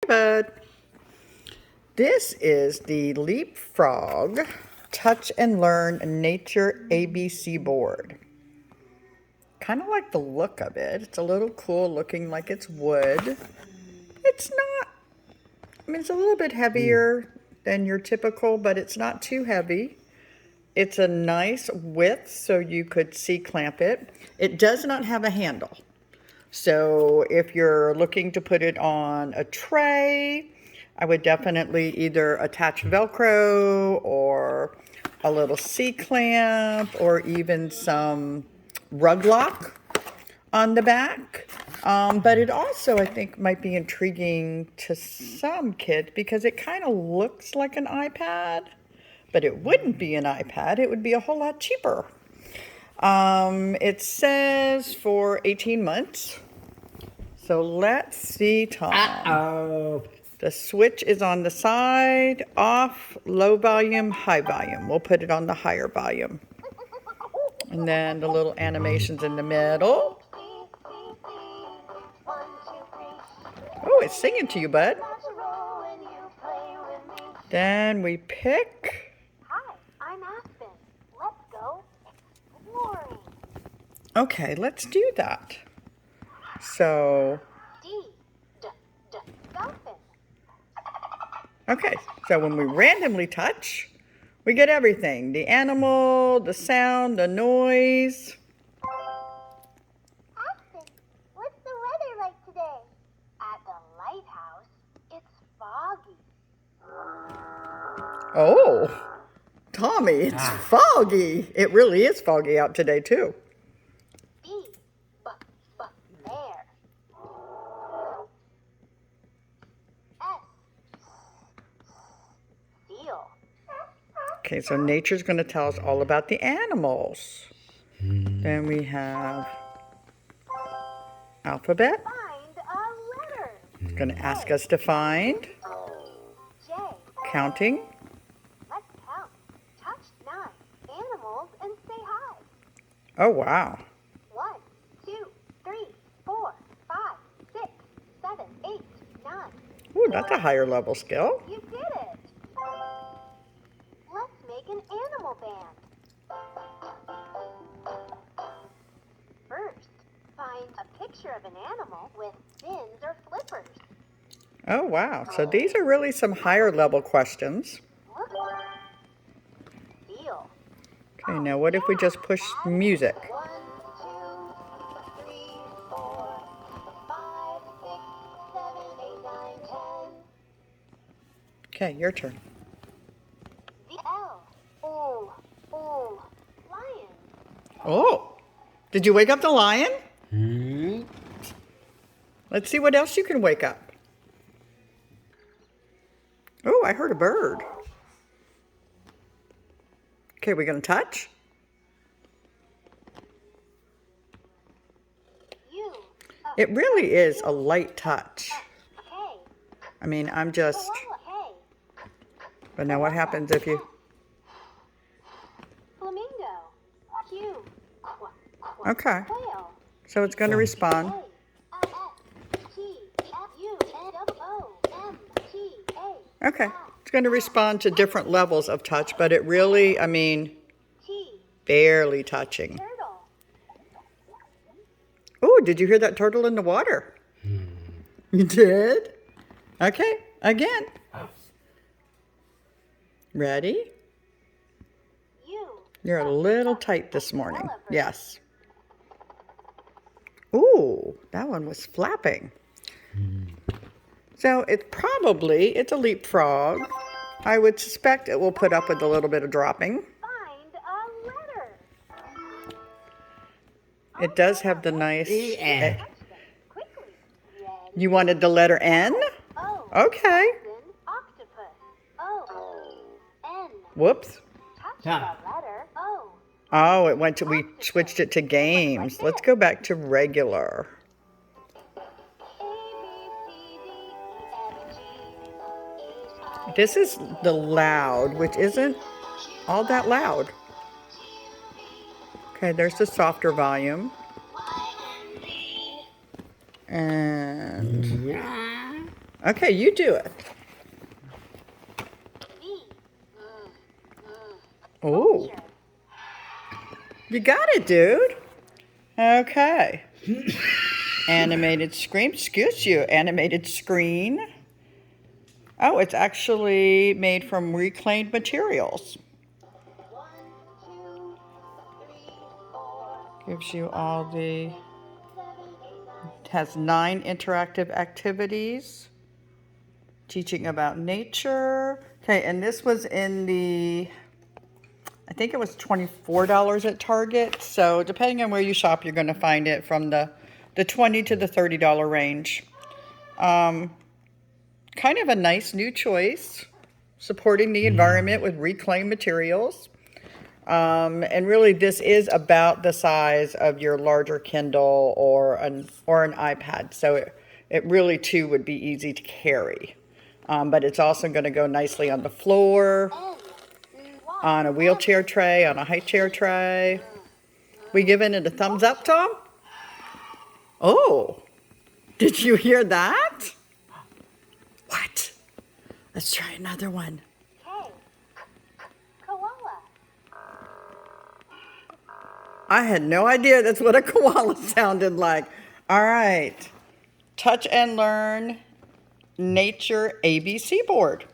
bud. This is the Leapfrog Touch and Learn Nature ABC board. Kind of like the look of it. It's a little cool looking, like it's wood. It's not, I mean, it's a little bit heavier than your typical, but it's not too heavy. It's a nice width so you could C-clamp it. It does not have a handle. So if you're looking to put it on a tray, I would definitely either attach Velcro or a little C-clamp or even some rug lock on the back. But it also, I think, might be intriguing to some kids because it kind of looks like an iPad, but it wouldn't be an iPad. It would be a whole lot cheaper. It says for 18 months. So let's see, Tom. Uh-oh. The switch is on the side, off, low volume, high volume. We'll put it on the higher volume. And then the little animations in the middle. Oh, it's singing to you, bud. Then we pick. Hi, I'm Aspen. Let's go exploring. Okay, let's do that. So, Dolphin. okay, so when we randomly touch, we get everything. The animal, the sound, the noise. Aspen, what's the weather like today? At the lighthouse, it's foggy. Oh, Tommy, it's foggy. It really is foggy out today, too. Bear. Seal. Okay, so nature's going to tell us all about the animals. Then we have alphabet. Find a letter. It's going to ask us to find. J. Counting. Let's count. Touch 9 animals and say hi. Oh, wow. 1, 2, 3, 4, 5, 6, 7, 8, 9. Ooh, that's a higher level skill. You did it. Let's make an animal band. First, find a picture of an animal with fins or flippers. Oh, wow. So these are really some higher level questions. Look. Seal. Okay, now what if we just push music? 1, 2, 3, 4, 5, 6, 7, 8, 9, 10. Okay, your turn. The L. Oh, lion. Oh, did you wake up the lion? Hmm? Let's see what else you can wake up. Oh, I heard a bird. Okay, we're going to touch. U. It really is a light touch. K. I mean, I'm just, Koala. K. but now what happens if you, Flamingo. Q. okay, Quail. so it's going to respond. A. S. T. F. U. N. O. M. T. A. Okay, it's going to respond to different levels of touch, but it really, I mean, T. barely touching. Turtle. Oh, did you hear that turtle in the water? You did? Okay, again. Ready? U. You're a little tight this morning. Yes. Ooh, that one was flapping. So it's a leapfrog. I would suspect it will put up with a little bit of dropping. Find a letter. It does have the nice. E-N. Touch them quickly. Red. You wanted the letter N? O. Okay. Then octopus. O. N. Whoops. Touch Yeah. the letter O. Oh, we switched it to games. Let's go back to regular. A, B, C, D, E, F, G, H, I, This is the loud, which isn't all that loud. Okay, there's the softer volume. And Okay, you do it. V. Ooh, Vulture. you got it, dude. Okay. Animated screen. Excuse you. Animated screen. Oh, it's actually made from reclaimed materials. 1, 2, 3, 4, Gives you all the, 7, 8, 9. has 9 interactive activities teaching about nature. Okay, and this was in the, I think it was $24 at Target. So depending on where you shop, you're going to find it from the $20 to the $30 range. Kind of a nice new choice, supporting the environment with reclaimed materials. And really, this is about the size of your larger Kindle or an iPad. So it really too would be easy to carry. But it's also going to go nicely on the floor, on a wheelchair tray, on a high chair tray. We giving it a thumbs up, Tom? Oh, did you hear that? What? Let's try another one. K. Koala. I had no idea that's what a koala sounded like. All right. Touch and Learn Nature ABC board.